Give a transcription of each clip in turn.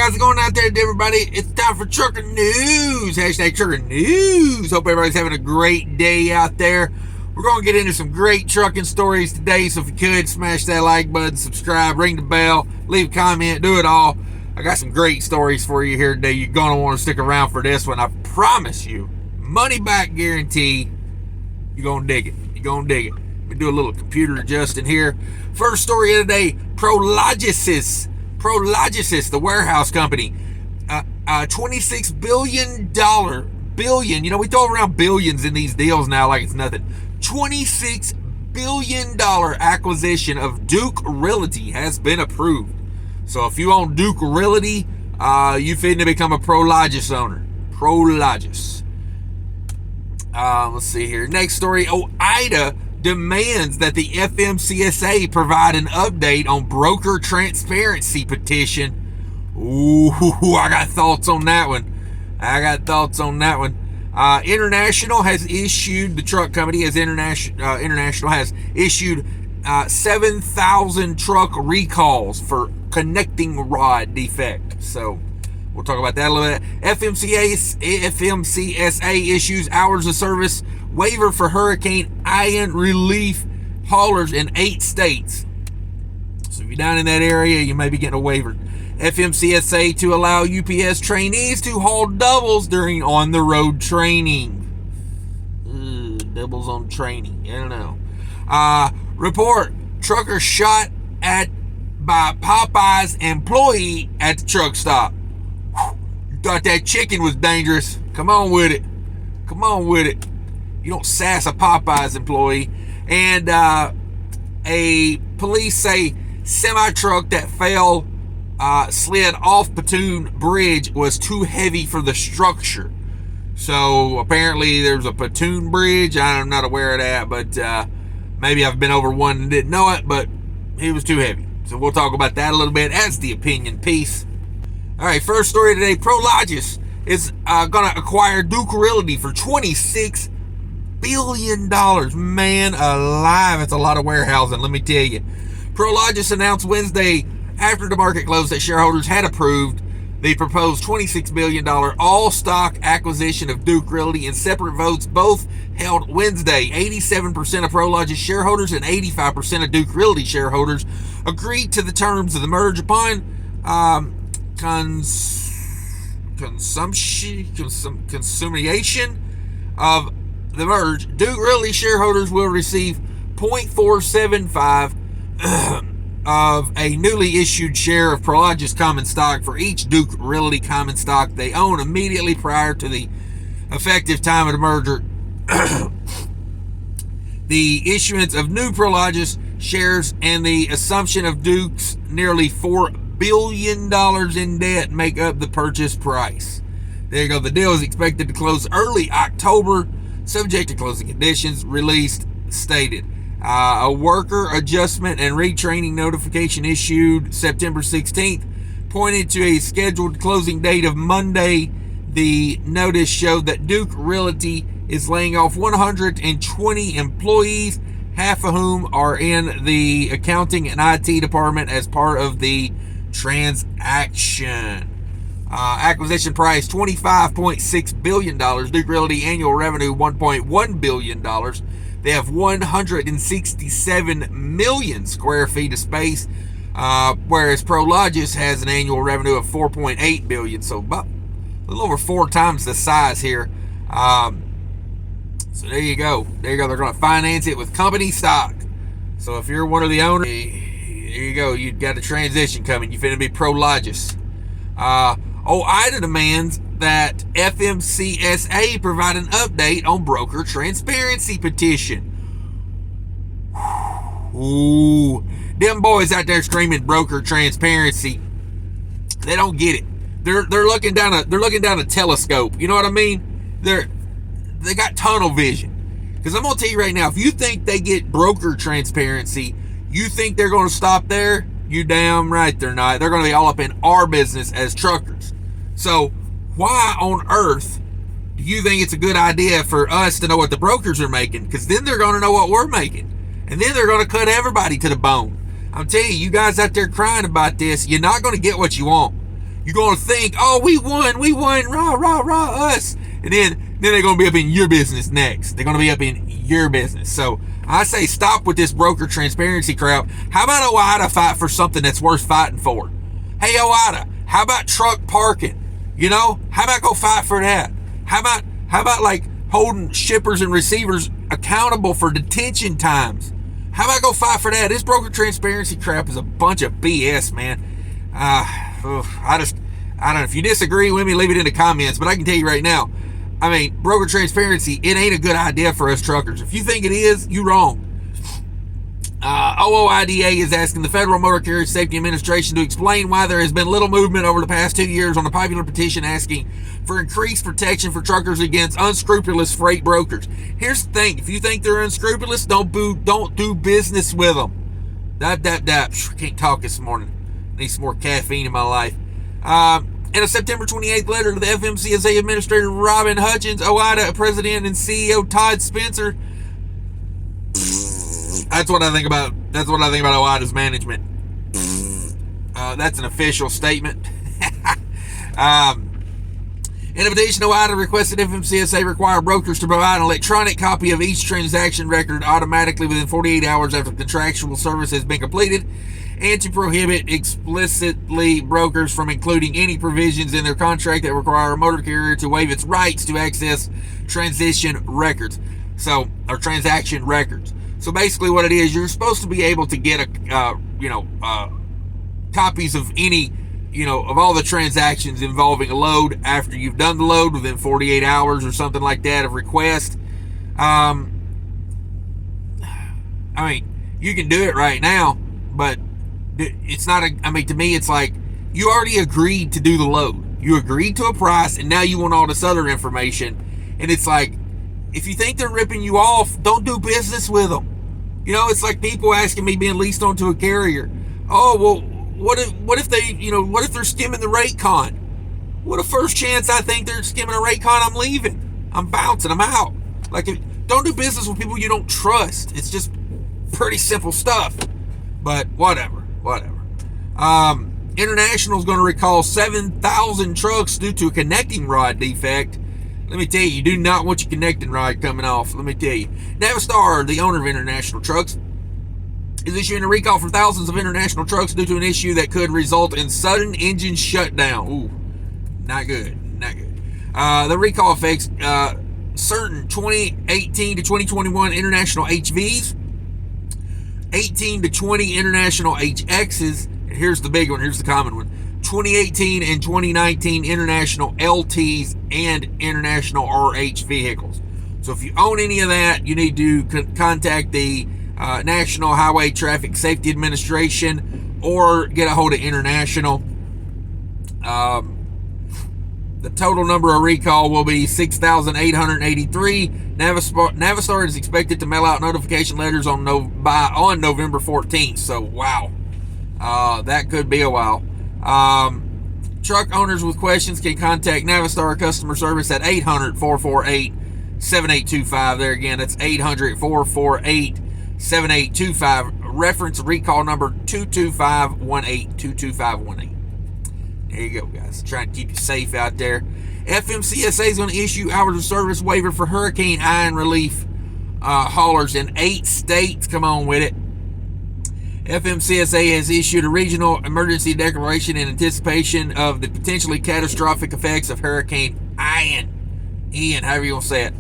how's it going out there, everybody? It's time for Trucker News. Hashtag Trucker News. Hope everybody's having a great day out there. We're going to get into some great trucking stories today, so if you could, smash that like button, subscribe, ring the bell, leave a comment, do it all. I got some great stories for you here today. You're going to want to stick around for this one. I promise you, money back guarantee, you're going to dig it. You're going to dig it. Let me do a little computer adjusting here. First story of the day, Prologis, the warehouse company, $26 billion, you know, we throw around billions in these deals now like it's nothing. $26 billion acquisition of Duke Realty has been approved. So if you own Duke Realty, you fit to become a Prologis owner. Prologis. Let's see here. Next story, Ooida demands that the FMCSA provide an update on broker transparency petition. Ooh, I got thoughts on that one. International has issued, the truck company has International has issued 7,000 truck recalls for connecting rod defect. So we'll talk about that a little bit. FMCSA issues hours of service waiver for Hurricane Ian relief haulers in 8 states. So if you're down in that area, you may be getting a waiver. FMCSA to allow UPS trainees to haul doubles during on-the-road training. Doubles on training. I don't know. Report, trucker shot at by Popeyes employee at the truck stop. You thought that chicken was dangerous. Come on with it. You don't sass a Popeyes employee. And a police say semi-truck that slid off Pontoon Bridge was too heavy for the structure. So apparently there's a pontoon bridge. I'm not aware of that, but maybe I've been over one and didn't know it, but he was too heavy. So we'll talk about that a little bit as the opinion piece. All right, first story today, Prologis is going to acquire Duke Realty for $26 billion. Man alive, it's a lot of warehousing, let me tell you. Prologis announced Wednesday after the market closed that shareholders had approved the proposed $26 billion all-stock acquisition of Duke Realty in separate votes, both held Wednesday. 87% of Prologis shareholders and 85% of Duke Realty shareholders agreed to the terms of the merge upon consummation of the merge. Duke Realty shareholders will receive 0.475 of a newly issued share of Prologis common stock for each Duke Realty common stock they own immediately prior to the effective time of the merger. The issuance of new Prologis shares and the assumption of Duke's nearly $4 billion in debt make up the purchase price. There you go. The deal is expected to close early October, subject to closing conditions, released stated. A worker adjustment and retraining notification issued September 16th pointed to a scheduled closing date of Monday. The notice showed that Duke Realty is laying off 120 employees, half of whom are in the accounting and IT department as part of the transaction. Acquisition price $25.6 billion. Duke Realty annual revenue $1.1 billion. They have 167 million square feet of space, whereas Prologis has an annual revenue of 4.8 billion, so about a little over 4 times the size here. So there you go. They're going to finance it with company stock. So if you're one of the owners, there you go. You've got a transition coming. You're finna be Prologis. Ooida demands that FMCSA provide an update on broker transparency petition. Ooh, them boys out there screaming broker transparency, they don't get it. They're looking down a telescope. You know what I mean? They got tunnel vision. Because I'm gonna tell you right now, if you think they get broker transparency, you think they're gonna stop there? You damn right they're not. They're gonna be all up in our business as truckers. So why on earth do you think it's a good idea for us to know what the brokers are making? Because then they're going to know what we're making. And then they're going to cut everybody to the bone. I'm telling you, you guys out there crying about this, you're not going to get what you want. you're going to think, oh, we won, rah, rah, rah, us. And then they're going to be up in your business next. They're going to be up in your business. So I say stop with this broker transparency crap. How about Ooida fight for something that's worth fighting for? Hey, Ooida, how about truck parking? You know, how about go fight for that? How about like holding shippers and receivers accountable for detention times? How about go fight for that? This broker transparency crap is a bunch of BS, man. I don't know. If you disagree with me, leave it in the comments. But I can tell you right now, I mean, broker transparency, it ain't a good idea for us truckers. If you think it is, you wrong. OOIDA is asking the Federal Motor Carrier Safety Administration to explain why there has been little movement over the past 2 years on a popular petition asking for increased protection for truckers against unscrupulous freight brokers. Here's the thing. If you think they're unscrupulous, don't do business with them. Can't talk this morning. Need some more caffeine in my life. In a September 28th letter to the FMCSA Administrator Robin Hutchins, Ooida President and CEO Todd Spencer. That's what I think about Ooida's management. That's an official statement. In addition, Ooida requested FMCSA require brokers to provide an electronic copy of each transaction record automatically within 48 hours after contractual service has been completed, and to prohibit explicitly brokers from including any provisions in their contract that require a motor carrier to waive its rights to access transaction records. So basically what it is, you're supposed to be able to get copies of any, of all the transactions involving a load after you've done the load within 48 hours or something like that of request. I mean, you can do it right now, but it's not to me, it's like you already agreed to do the load. You agreed to a price, and now you want all this other information. And it's like, if you think they're ripping you off, don't do business with them. It's like people asking me being leased onto a carrier. Oh, well, what if they're skimming the rate con? What a first chance I think they're skimming a rate con, I'm leaving. I'm bouncing, I'm out. Don't do business with people you don't trust. It's just pretty simple stuff. But whatever. International is going to recall 7,000 trucks due to a connecting rod defect. Let me tell you do not want your connecting rod coming off. Let me tell you. Navistar, the owner of International Trucks, is issuing a recall for thousands of International trucks due to an issue that could result in sudden engine shutdown. Ooh, not good. The recall affects certain 2018 to 2021 International HVs, 18 to 20 International HXs, and here's the big one, here's the common one, 2018 and 2019 International LTs and International RH vehicles. So if you own any of that, you need to contact the National Highway Traffic Safety Administration or get a hold of International. The total number of recall will be 6,883. Navistar is expected to mail out notification letters on November 14th. So, wow. That could be a while. Truck owners with questions can contact Navistar customer service at 800-448-7825. There again, that's 800-448-7825. Reference recall number 22518. 22518. There you go, guys. Trying to keep you safe out there. FMCSA is going to issue hours of service waiver for Hurricane Ian relief haulers in 8 states. Come on with it. FMCSA has issued a regional emergency declaration in anticipation of the potentially catastrophic effects of Hurricane Ian, however you want to say it.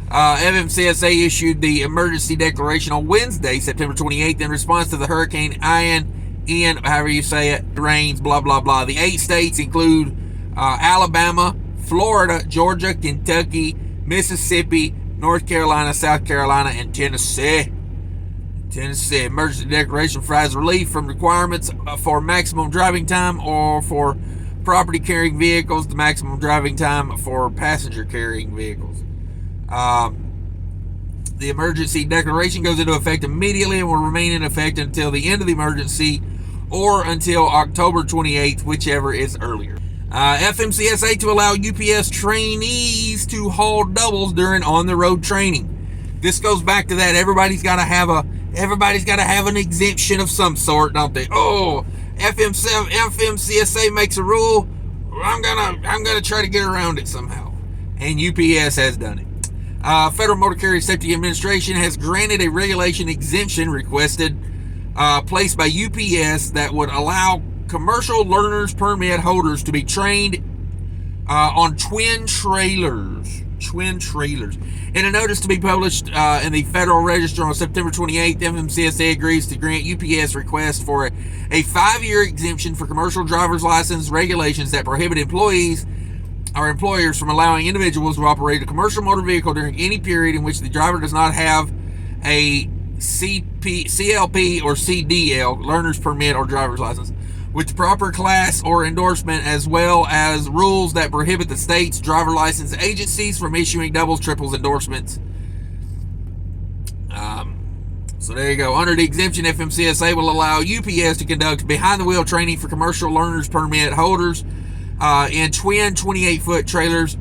FMCSA issued the emergency declaration on Wednesday, September 28th, in response to the Hurricane Ian, however you say it, rains, blah, blah, blah. The 8 states include Alabama, Florida, Georgia, Kentucky, Mississippi, North Carolina, South Carolina, and Tennessee. Emergency declaration provides relief from requirements for maximum driving time or for property carrying vehicles, the maximum driving time for passenger carrying vehicles. The emergency declaration goes into effect immediately and will remain in effect until the end of the emergency or until October 28th, whichever is earlier. FMCSA to allow UPS trainees to haul doubles during on-the-road training. This goes back to that. Everybody's got to have an exemption of some sort, don't they? Oh, FMCSA makes a rule. I'm gonna try to get around it somehow. And UPS has done it. Federal Motor Carrier Safety Administration has granted a regulation exemption requested placed by UPS that would allow commercial learners permit holders to be trained on twin trailers. In a notice to be published in the Federal Register on September 28th, FMCSA agrees to grant UPS request for a 5-year exemption for commercial driver's license regulations that prohibit employees or employers from allowing individuals to operate a commercial motor vehicle during any period in which the driver does not have a CLP or CDL, learner's permit or driver's license, with the proper class or endorsement, as well as rules that prohibit the state's driver license agencies from issuing doubles, triples endorsements. So there you go. Under the exemption, FMCSA will allow UPS to conduct behind-the-wheel training for commercial learner's permit holders in twin 28-foot trailers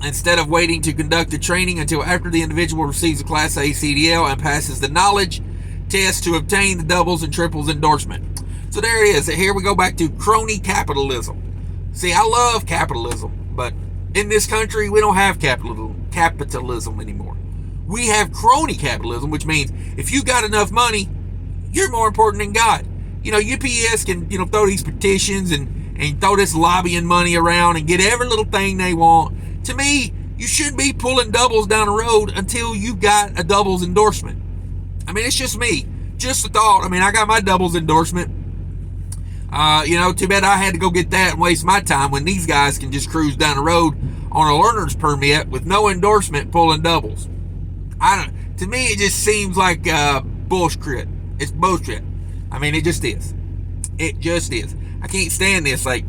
instead of waiting to conduct the training until after the individual receives a Class A CDL and passes the knowledge test to obtain the doubles and triples endorsement. So there it is. Here we go back to crony capitalism. See, I love capitalism, but in this country, we don't have capitalism anymore. We have crony capitalism, which means if you got enough money, you're more important than God. UPS can, throw these petitions and throw this lobbying money around and get every little thing they want. To me, you shouldn't be pulling doubles down the road until you got a doubles endorsement. I mean, it's just me. Just a thought. I mean, I got my doubles endorsement. Too bad I had to go get that and waste my time when these guys can just cruise down the road on a learner's permit with no endorsement pulling doubles. To me, it just seems like bullshit. It's bullshit. I mean, it just is. It just is. I can't stand this. Like,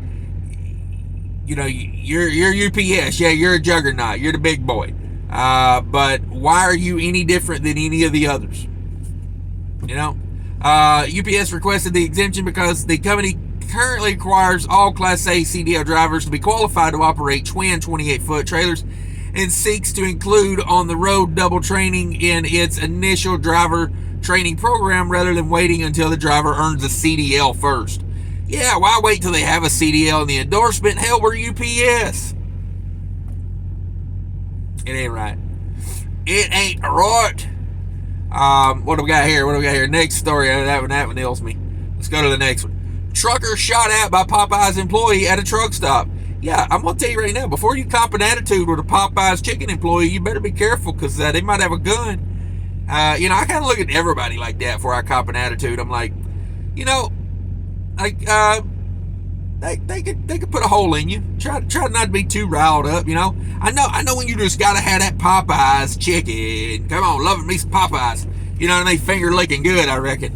you're UPS. Yeah, you're a juggernaut. You're the big boy. But why are you any different than any of the others? UPS requested the exemption because the company currently requires all Class A CDL drivers to be qualified to operate twin 28-foot trailers and seeks to include on-the-road double training in its initial driver training program rather than waiting until the driver earns a CDL first. Yeah, why wait till they have a CDL in the endorsement? Hell, we're UPS. It ain't right. It ain't right. What do we got here? Next story. That one ails me. Let's go to the next one. Trucker shot at by Popeyes employee at a truck stop. Yeah, I'm going to tell you right now, before you cop an attitude with a Popeyes chicken employee, you better be careful because they might have a gun. I kind of look at everybody like that before I cop an attitude. I'm like, they could put a hole in you. Try not to be too riled up, I know when you just gotta have that Popeyes chicken. Come on, loving me some Popeyes. And they finger licking good, I reckon.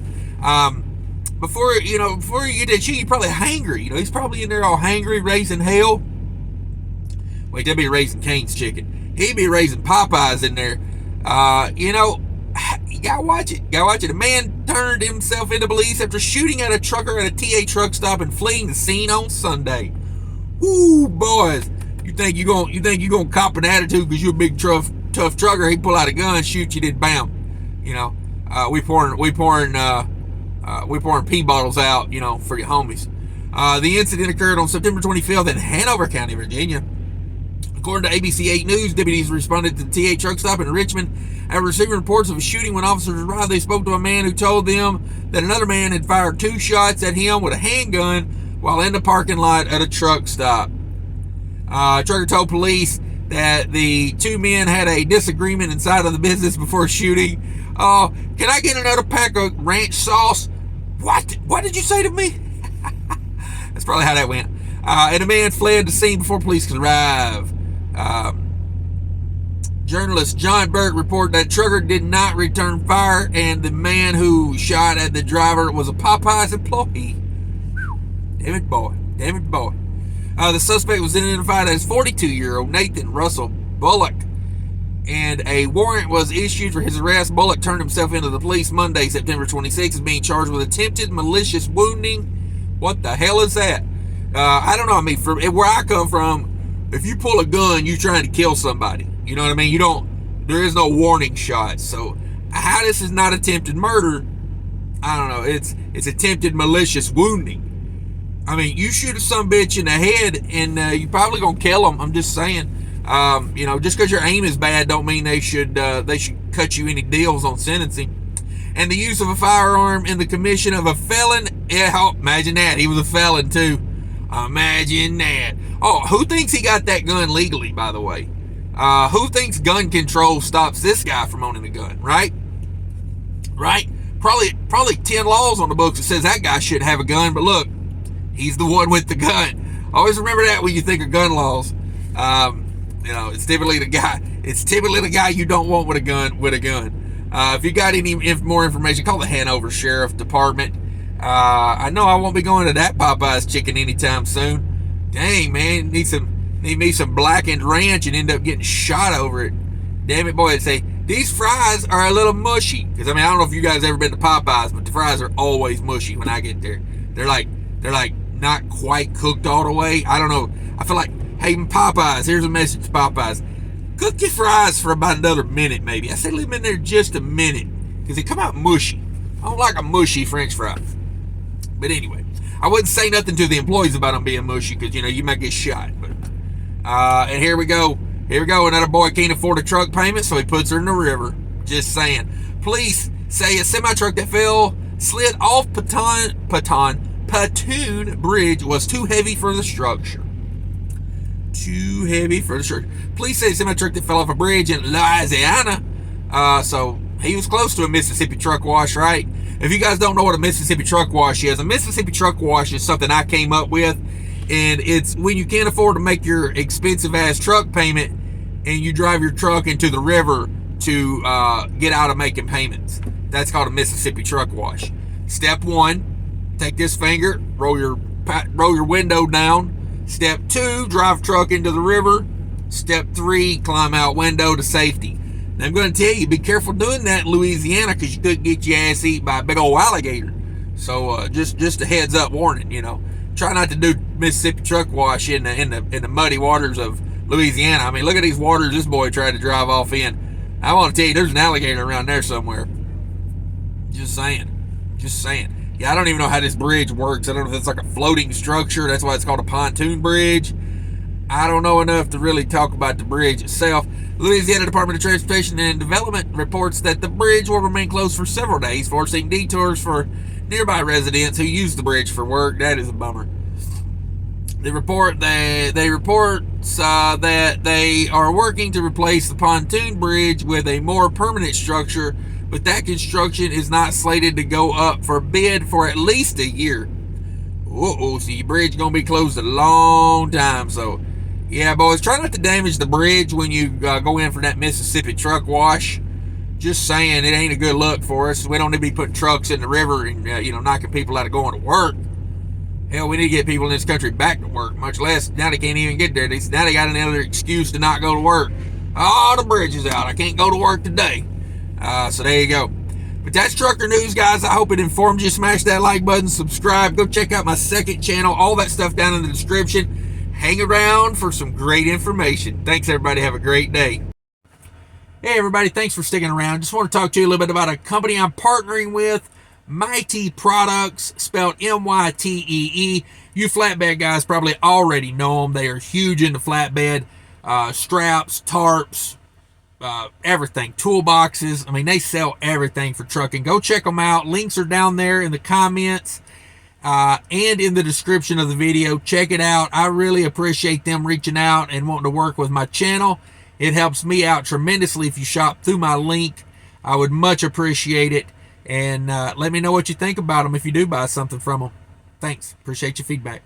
Before you get that chicken, you're probably hangry. He's probably in there all hangry, raising hell. Wait, they'll be raising Cane's chicken. He'd be raising Popeyes in there. You gotta watch it. A man turned himself into police after shooting at a trucker at a TA truck stop and fleeing the scene on Sunday. Ooh, boys. You think you're gonna cop an attitude because you're a big tough trucker? He pull out a gun, shoot you, then bam. We pouring pee bottles out, for your homies. The incident occurred on September 25th in Hanover County, Virginia. According to ABC 8 News, deputies responded to the TA truck stop in Richmond after receiving reports of a shooting. When officers arrived, they spoke to a man who told them that another man had fired 2 shots at him with a handgun while in the parking lot at a truck stop. Trucker told police that the 2 men had a disagreement inside of the business before shooting. Can I get another pack of ranch sauce? What did you say to me? That's probably how that went. And the man fled the scene before police could arrive. Journalist John Burke reported that trucker did not return fire and the man who shot at the driver was a Popeyes employee. Damn it, boy. The suspect was identified as 42-year-old Nathan Russell Bullock, and a warrant was issued for his arrest. Bullock turned himself into the police Monday, September 26th, as being charged with attempted malicious wounding. What the hell is that? I don't know. I mean, from where I come from, if you pull a gun, you're trying to kill somebody. You know what I mean? There is no warning shots. So how this is not attempted murder, I don't know. It's attempted malicious wounding. I mean, you shoot a son bitch in the head, and you're probably gonna kill them. I'm just saying. Just because your aim is bad, don't mean they should cut you any deals on sentencing. And the use of a firearm in the commission of a felon. Yeah, imagine that. He was a felon too. Imagine that. Oh, who thinks he got that gun legally? By the way, who thinks gun control stops this guy from owning a gun? Right? Probably 10 laws on the books that says that guy shouldn't have a gun. But look. He's the one with the gun. Always remember that when you think of gun laws. It's typically the guy. It's typically the guy you don't want with a gun. If you got any more information, call the Hanover Sheriff Department. I know I won't be going to that Popeyes chicken anytime soon. Dang, man, need me some blackened ranch and end up getting shot over it. Damn it, boy! I'd say these fries are a little mushy. Because I don't know if you guys ever been to Popeyes, but the fries are always mushy when I get there. They're like not quite cooked all the way. I don't know. I feel like, hey, Popeyes, here's a message to Popeyes. Cook your fries for about another minute, maybe. I say leave them in there just a minute because they come out mushy. I don't like a mushy French fry. But anyway, I wouldn't say nothing to the employees about them being mushy because, you might get shot. But and here we go. Another boy can't afford a truck payment, so he puts her in the river. Just saying. Police say a semi-truck that slid off Pontoon Bridge was too heavy for the structure. Police say a semi-truck that fell off a bridge in Louisiana. So he was close to a Mississippi truck wash, right? If you guys don't know what a Mississippi truck wash is, a Mississippi truck wash is something I came up with, and it's when you can't afford to make your expensive ass truck payment, and you drive your truck into the river to get out of making payments. That's called a Mississippi truck wash. Step 1, take this finger, roll your window down. Step 2, drive truck into the river. Step 3, climb out window to safety. Now I'm going to tell you, be careful doing that in Louisiana because you could get your ass eaten by a big old alligator. So just a heads up warning, Try not to do Mississippi truck wash in the muddy waters of Louisiana. I mean, look at these waters this boy tried to drive off in. I want to tell you, there's an alligator around there somewhere. Just saying. Yeah, I don't even know how this bridge works. I don't know if it's like a floating structure. That's why it's called a pontoon bridge. I don't know enough to really talk about the bridge itself. Louisiana Department of Transportation and Development reports that the bridge will remain closed for several days, forcing detours for nearby residents who use the bridge for work. That is a bummer. They report that they are working to replace the pontoon bridge with a more permanent structure, but that construction is not slated to go up for bid for at least a year. So your bridge gonna be closed a long time. So, yeah, boys, try not to damage the bridge when you go in for that Mississippi truck wash. Just saying, it ain't a good look for us. We don't need to be putting trucks in the river and knocking people out of going to work. Hell, we need to get people in this country back to work, much less now they can't even get there. Now they got another excuse to not go to work. Oh, the bridge is out. I can't go to work today. So there you go. But that's Trucker News, guys. I hope it informed you. Smash that like button, subscribe. Go check out my second channel. All that stuff down in the description. Hang around for some great information. Thanks, everybody. Have a great day. Hey, everybody. Thanks for sticking around. Just want to talk to you a little bit about a company I'm partnering with. Mighty Products, spelled M-Y-T-E-E. You flatbed guys probably already know them. They are huge into flatbed. Straps, tarps, everything. Toolboxes. I mean, they sell everything for trucking. Go check them out. Links are down there in the comments and in the description of the video. Check it out. I really appreciate them reaching out and wanting to work with my channel. It helps me out tremendously if you shop through my link. I would much appreciate it. And let me know what you think about them if you do buy something from them. Thanks. Appreciate your feedback.